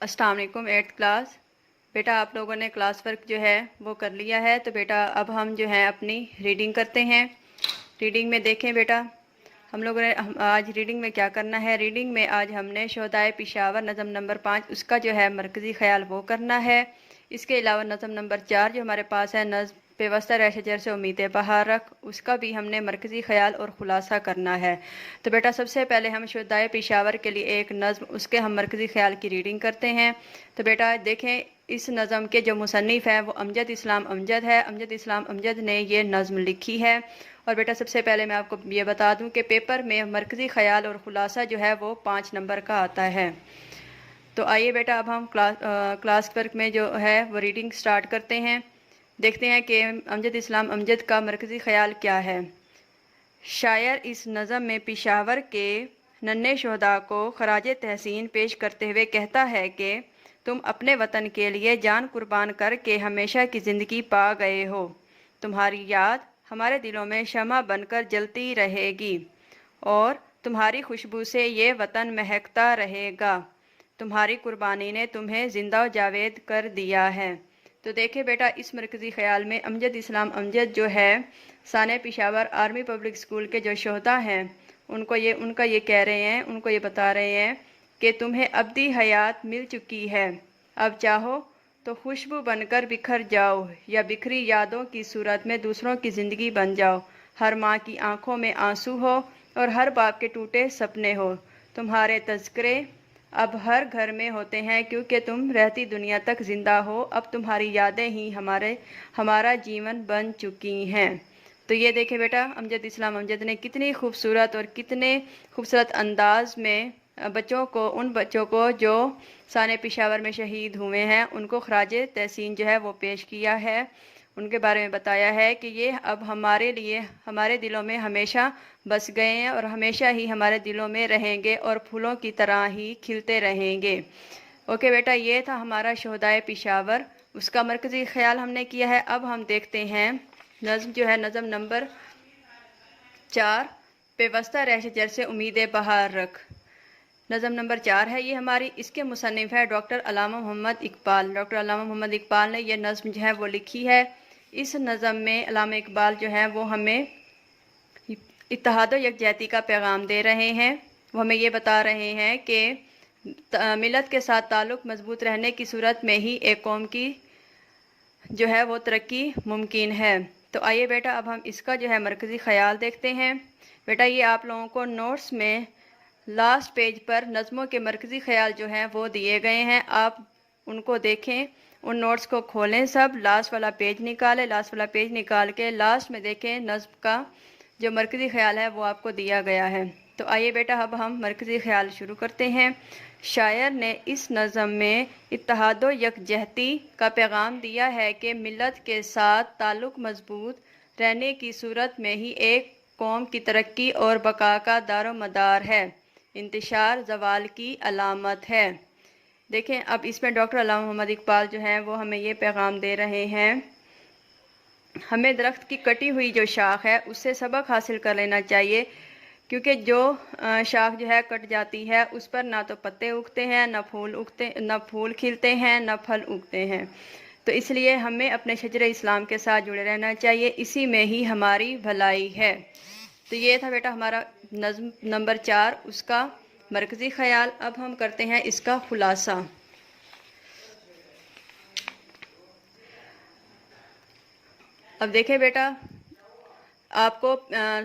अस्सलाम वालेकुम। 8th class बेटा, आप लोगों ने क्लास वर्क जो है वो कर लिया है। तो बेटा अब हम जो है अपनी रीडिंग करते हैं। रीडिंग में देखें बेटा, हम लोगों ने आज रीडिंग में क्या करना है। रीडिंग में आज हमने शोहदाए पेशावर नज़म नंबर 5 उसका जो है मरकज़ी ख्याल वो करना है। इसके अलावा नज़म नंबर 4 जो हमारे पास है, नज़्म पेवस्ता रह शजर से उम्मीद बहार रख, उसका भी हमने मरकज़ी ख्याल और ख़ुलासा करना है। तो बेटा सबसे पहले हम शोहदाए पेशावर के लिए एक नज़्म, उसके हम मरकज़ी ख्याल की रीडिंग करते हैं। तो बेटा देखें, इस नज़म के जो मुसन्निफ़ है वो अमजद इस्लाम अमजद है। अमजद इस्लाम अमजद ने ये नज़्म लिखी है। और बेटा सबसे पहले मैं आपको ये बता दूं कि पेपर में मरकज़ी ख्याल और ख़ुलासा जो है वो 5 नंबर का आता है। तो आइए बेटा अब हम क्लास वर्क में जो है वो रीडिंग स्टार्ट करते हैं। देखते हैं कि अमजद इस्लाम अमजद का मरकज़ी ख्याल क्या है। शायर इस नज़म में पेशावर के नन्हे शोहदा को खराज तहसीन पेश करते हुए कहता है कि तुम अपने वतन के लिए जान कुर्बान करके हमेशा की ज़िंदगी पा गए हो। तुम्हारी याद हमारे दिलों में शमा बनकर जलती रहेगी और तुम्हारी खुशबू से ये वतन महकता रहेगा। तुम्हारी कुर्बानी ने तुम्हें जिंदा जावेद कर दिया है। तो देखिए बेटा, इस मरकज़ी ख्याल में अमजद इस्लाम अमजद जो है साने पेशावर आर्मी पब्लिक स्कूल के जो शोहदा हैं उनका ये कह रहे हैं, उनको ये बता रहे हैं कि तुम्हें अब्दी हयात मिल चुकी है। अब चाहो तो खुशबू बनकर बिखर जाओ या बिखरी यादों की सूरत में दूसरों की ज़िंदगी बन जाओ। हर माँ की आंखों में आंसू हो और हर बाप के टूटे सपने हो। तुम्हारे तज़किरे अब हर घर में होते हैं क्योंकि तुम रहती दुनिया तक ज़िंदा हो। अब तुम्हारी यादें ही हमारा जीवन बन चुकी हैं। तो ये देखें बेटा, अमजद इस्लाम अमजद ने कितनी खूबसूरत और कितने खूबसूरत अंदाज में उन बच्चों को जो साने पेशावर में शहीद हुए हैं उनको खराज तहसीन जो है वो पेश किया है। उनके बारे में बताया है कि ये अब हमारे लिए हमारे दिलों में हमेशा बस गए हैं और हमेशा ही हमारे दिलों में रहेंगे और फूलों की तरह ही खिलते रहेंगे। ओके बेटा, ये था हमारा शोहदाए पेशावर, उसका मरकज़ी ख्याल हमने किया है। अब हम देखते हैं नज़्म जो है नज़म नंबर 4 पेवस्ता रह शजर से उम्मीद बहार रख। नज़म नंबर 4 है ये हमारी। इसके मुसन्निफ़ है डॉक्टर अल्लामा मोहम्मद इकबाल। डॉक्टर अल्लामा मोहम्मद इकबाल ने यह नज़्म जो है वो लिखी है। इस नज़म में अल्लामा इकबाल जो है वो हमें इत्तेहाद व यकजहती का पैगाम दे रहे हैं। वो हमें ये बता रहे हैं कि मिलत के साथ ताल्लुक़ मजबूत रहने की सूरत में ही एक कौम की जो है वो तरक्की मुमकिन है। तो आइए बेटा अब हम इसका जो है मरकज़ी ख्याल देखते हैं। बेटा ये आप लोगों को नोट्स में लास्ट पेज पर नज़मों के मरकज़ी ख्याल जो हैं वो दिए गए हैं, आप उनको देखें, उन नोट्स को खोलें, सब लास्ट वाला पेज निकालें। लास्ट वाला पेज निकाल के लास्ट में देखें नज़म का जो मरकज़ी ख्याल है वो आपको दिया गया है। तो आइए बेटा अब हम मरकज़ी ख्याल शुरू करते हैं। शायर ने इस नज़म में इत्तेहाद व यकजहती का पैगाम दिया है कि मिलत के साथ ताल्लुक़ मजबूत रहने की सूरत में ही एक कौम की तरक्की और बका का दारो मदार है, इंतशार ज़वाल की अलामत है। देखें अब इसमें डॉक्टर अल्लामा मोहम्मद इकबाल जो हैं वो हमें ये पैगाम दे रहे हैं, हमें दरख्त की कटी हुई जो शाख है उससे सबक हासिल कर लेना चाहिए, क्योंकि जो शाख जो है कट जाती है उस पर ना तो पत्ते उगते हैं, न फूल खिलते हैं, न फल उगते हैं। तो इसलिए हमें अपने शजरे इस्लाम के साथ जुड़े रहना चाहिए, इसी में ही हमारी भलाई है। तो ये था बेटा हमारा नज़्म नंबर 4 उसका मरकज़ी ख्याल। अब हम करते हैं इसका खुलासा। अब देखें बेटा, आपको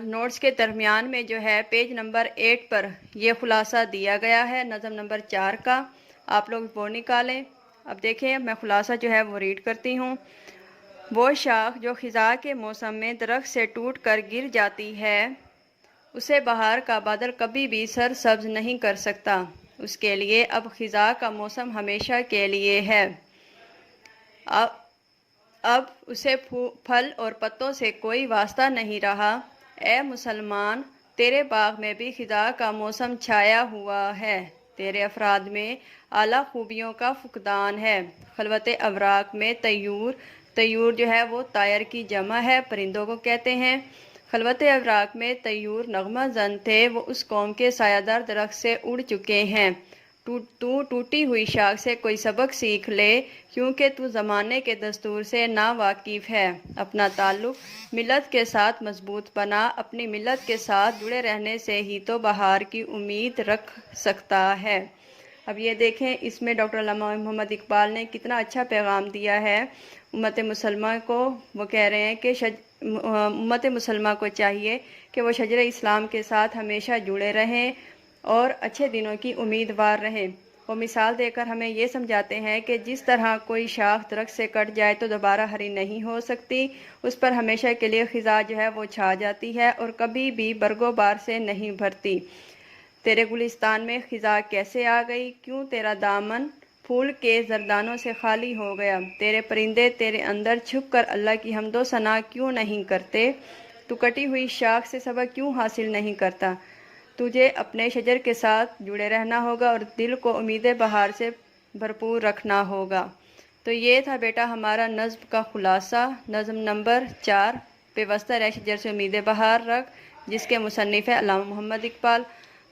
नोट्स के दरमियान में जो है पेज नंबर 8 पर यह खुलासा दिया गया है नज़म नंबर 4 का, आप लोग वो निकालें। अब देखें मैं खुलासा जो है वो रीड करती हूँ। वो शाख जो ख़िज़ा के मौसम में दरख्त से टूट कर गिर जाती है उसे बहार का बादल कभी भी सर सब्ज नहीं कर सकता। उसके लिए अब ख़िज़ा का मौसम हमेशा के लिए है। अब उसे फल और पत्तों से कोई वास्ता नहीं रहा। ए मुसलमान, तेरे बाग में भी ख़िज़ा का मौसम छाया हुआ है। तेरे अफराद में आला खूबियों का फुकदान है। खलवत अवराक में तयूर जो है वो तायर की जमा है, परिंदों को कहते हैं। खलवत अवराक में तयूर नगमा जन थे, वो उस कौम के सायादार दरख्त से उड़ चुके हैं। तू टूटी हुई शाख से कोई सबक सीख ले, क्योंकि तू ज़माने के दस्तूर से ना वाकिफ़ है। अपना ताल्लुक़ मिलत के साथ मजबूत बना, अपनी मिलत के साथ जुड़े रहने से ही तो बहार की उम्मीद रख सकता है। अब ये देखें, इसमें डॉक्टर अल्लामा मोहम्मद इकबाल ने कितना अच्छा पैगाम दिया है उम्मत मुसलमान को। वो कह रहे हैं कि उम्मत मुसलमान को चाहिए कि वो शजर इस्लाम के साथ हमेशा जुड़े रहें और अच्छे दिनों की उम्मीदवार रहें। वो मिसाल देकर हमें ये समझाते हैं कि जिस तरह कोई शाख दरख्त से कट जाए तो दोबारा हरी नहीं हो सकती, उस पर हमेशा के लिए खिज़ा जो है वो छा जाती है और कभी भी बरगो बार से नहीं भरती। तेरे गुलिस्तान में खिज़ा कैसे आ गई, क्यों तेरा दामन फूल के जरदानों से खाली हो गया। तेरे परिंदे तेरे अंदर छुप कर अल्लाह की हम्दो सना क्यों नहीं करते। तू कटी हुई शाख से सबक क्यों हासिल नहीं करता। तुझे अपने शजर के साथ जुड़े रहना होगा और दिल को उम्मीद बहार से भरपूर रखना होगा। तो ये था बेटा हमारा नज़्म का खुलासा, नज़्म नंबर 4, पेवस्ता रह शजर से उम्मीद बहार रख, जिसके मुसन्निफ़ है अल्लामा मोहम्मद इकबाल।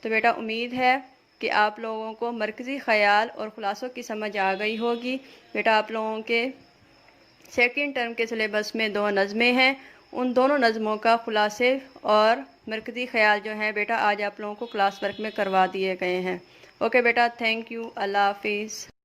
तो बेटा उम्मीद है कि आप लोगों को मरकज़ी ख़याल और ख़ुलासों की समझ आ गई होगी। बेटा आप लोगों के सेकंड टर्म के सिलेबस में 2 नज़में हैं, उन दोनों नज़मों का ख़ुलासे और मरकज़ी ख़याल जो है बेटा आज आप लोगों को क्लास वर्क में करवा दिए गए हैं। ओके बेटा, थैंक यू, अल्लाह हाफिज़।